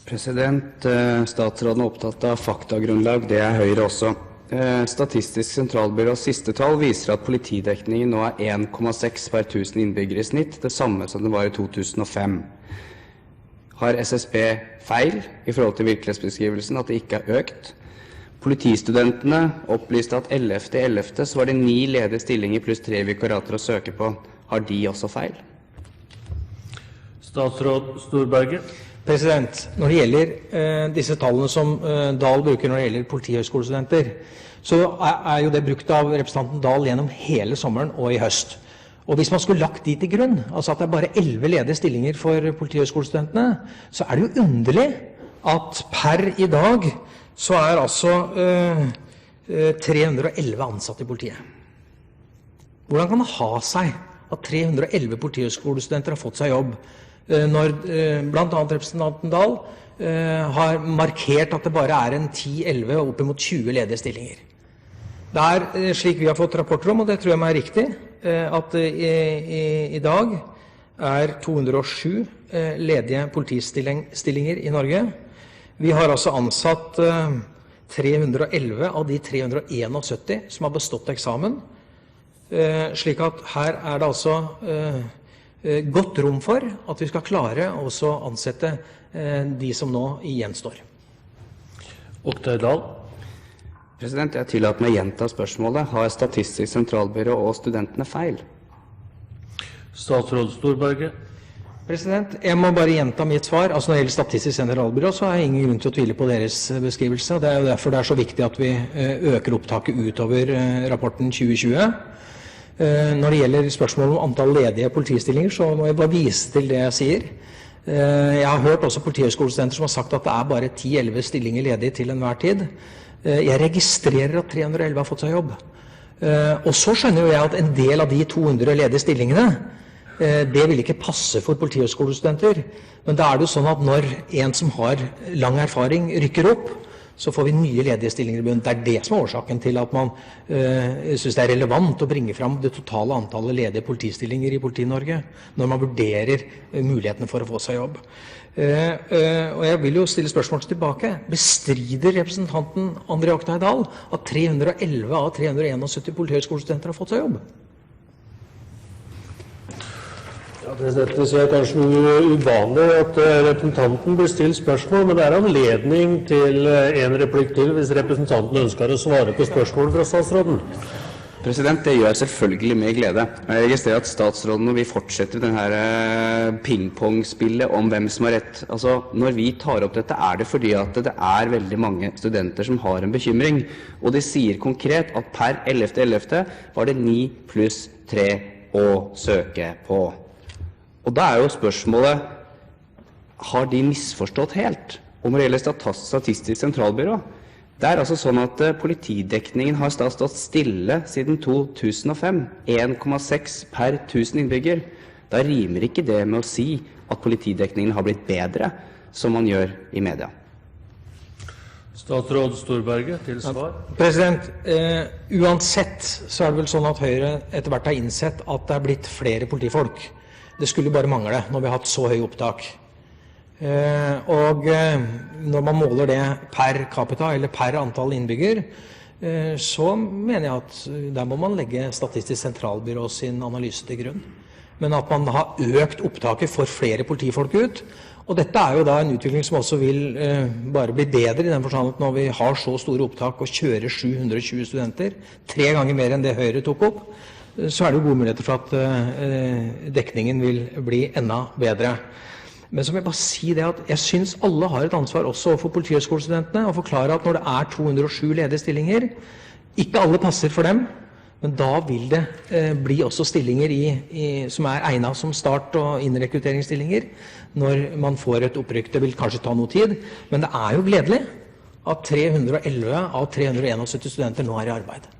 Statsråden er opptatt av faktagrunnlag, det er Høyre også. Statistisk sentralbyrås siste tall viser at politidekningen nå er 1,6 per 1000 innbyggere i snitt, det samme som det var i 2005. Har SSB feil i forhold til virkelighetsbeskrivelsen, at det ikke er økt? Politistudentene opplyste at 11.11. så var det 9 ledige stillinger pluss 3 vikarater å søke på. Har de også feil? Statsråd Storberget. Når det gjelder disse tallene som Dahl bruker når det gjelder politihøyskolestudenter, så er jo det brukt av representanten Dahl gjennom hele sommeren og i høst. Og hvis man skulle lagt de til grunn, altså at det er bare 11 ledige stillinger for politihøyskolestudentene, så er det jo underlig at per i dag så er altså 311 ansatte i politiet. Hvordan kan det ha seg at 311 politihøyskolestudenter har fått seg jobb, når blant annet representanten Dahl har markert at det bare er en 10-11 og opp mot 20 ledige stillinger? Det er slik vi har fått rapporter om, og det tror jeg er riktig, at i dag er 207 ledige politistillinger i Norge. Vi har altså ansatt 311 av de 371 som har bestått eksamen, slik at her er det altså godt rom for at vi skal klare å ansette de som nå gjenstår. Oktay Dahl. Jeg tillater meg å gjenta spørsmålet. Har Statistisk sentralbyrå og studentene feil? Statsråd Storberget. Jeg må bare gjenta mitt svar. Altså når det gjelder Statistisk sentralbyrå, så har jeg ingen grunn til å tvile på deres beskrivelse. Det er jo derfor det er så viktig at vi øker opptaket utover rapporten 2020. Når det gjelder spørsmålet om antall ledige politistillinger, så må jeg bare vise til det jeg sier. Jeg har hørt også politihøyskolestudenter som har sagt at det er bare 10-11 stillinger ledige til enhver tid. Jeg registrerer at 311 har fått seg jobb. Og så skjønner jo jeg at en del av de 200 ledige stillingene, det vil ikke passe for politihøyskolestudenter. Men da er det jo sånn at når en som har lang erfaring rykker opp, så får vi nye ledige stillinger i bunnen. Det er det som er årsaken til at man synes det er relevant å bringe fram det totale antallet ledige politistillinger i Politi-Norge, når man vurderer mulighetene for å få seg jobb. Og jeg vil jo stille spørsmål tilbake. Bestrider representanten André Oktay Dahl at 311 av 371 politihøyskolestudenter har fått seg jobb? Det er kanskje uvanlig at representanten blir stilt spørsmål, men det er anledning til en replikk til hvis representanten ønsker å svare på spørsmålet fra statsråden. Det gjør jeg selvfølgelig med glede. Jeg registrerer at statsråden og vi fortsetter denne pingpong-spillet om hvem som har rett. Altså, når vi tar opp dette, er det fordi at det er veldig mange studenter som har en bekymring. Og de sier konkret at per 11.11. var det 9 pluss 3 å søke på. Og da er jo spørsmålet, har de misforstått helt? Og når det gjelder Statistisk sentralbyrå, det er altså sånn at politidekningen har stått stille siden 2005, 1,6 per 1000 innbygger. Da rimer ikke det med å si at politidekningen har blitt bedre, som man gjør i media. Statsråd Storberget til svar. Uansett så er det vel sånn at Høyre etter hvert har innsett at det er blitt flere politifolk. Det skulle bare mangle når vi har hatt så høy opptak. Og når man måler det per capita, eller per antall innbygger, så mener jeg at der må man legge Statistisk sentralbyrå sin analyse til grunn. Men at man har økt opptaket for flere politifolk ut, og dette er jo da en utvikling som også vil bare bli bedre i den forstand at når vi har så store opptak og kjører 720 studenter, 3 ganger mer enn det Høyre tok opp, så er det jo gode muligheter for at dekningen vil bli enda bedre. Men så må jeg bare si det at jeg synes alle har et ansvar også for politihøyskolestudentene å forklare at når det er 207 ledige stillinger, ikke alle passer for dem, men da vil det bli også stillinger som er egnet som start- og innrekrutteringsstillinger når man får et opprykk. Det vil kanskje ta noe tid, men det er jo gledelig at 311 av 371 studenter nå er i arbeid.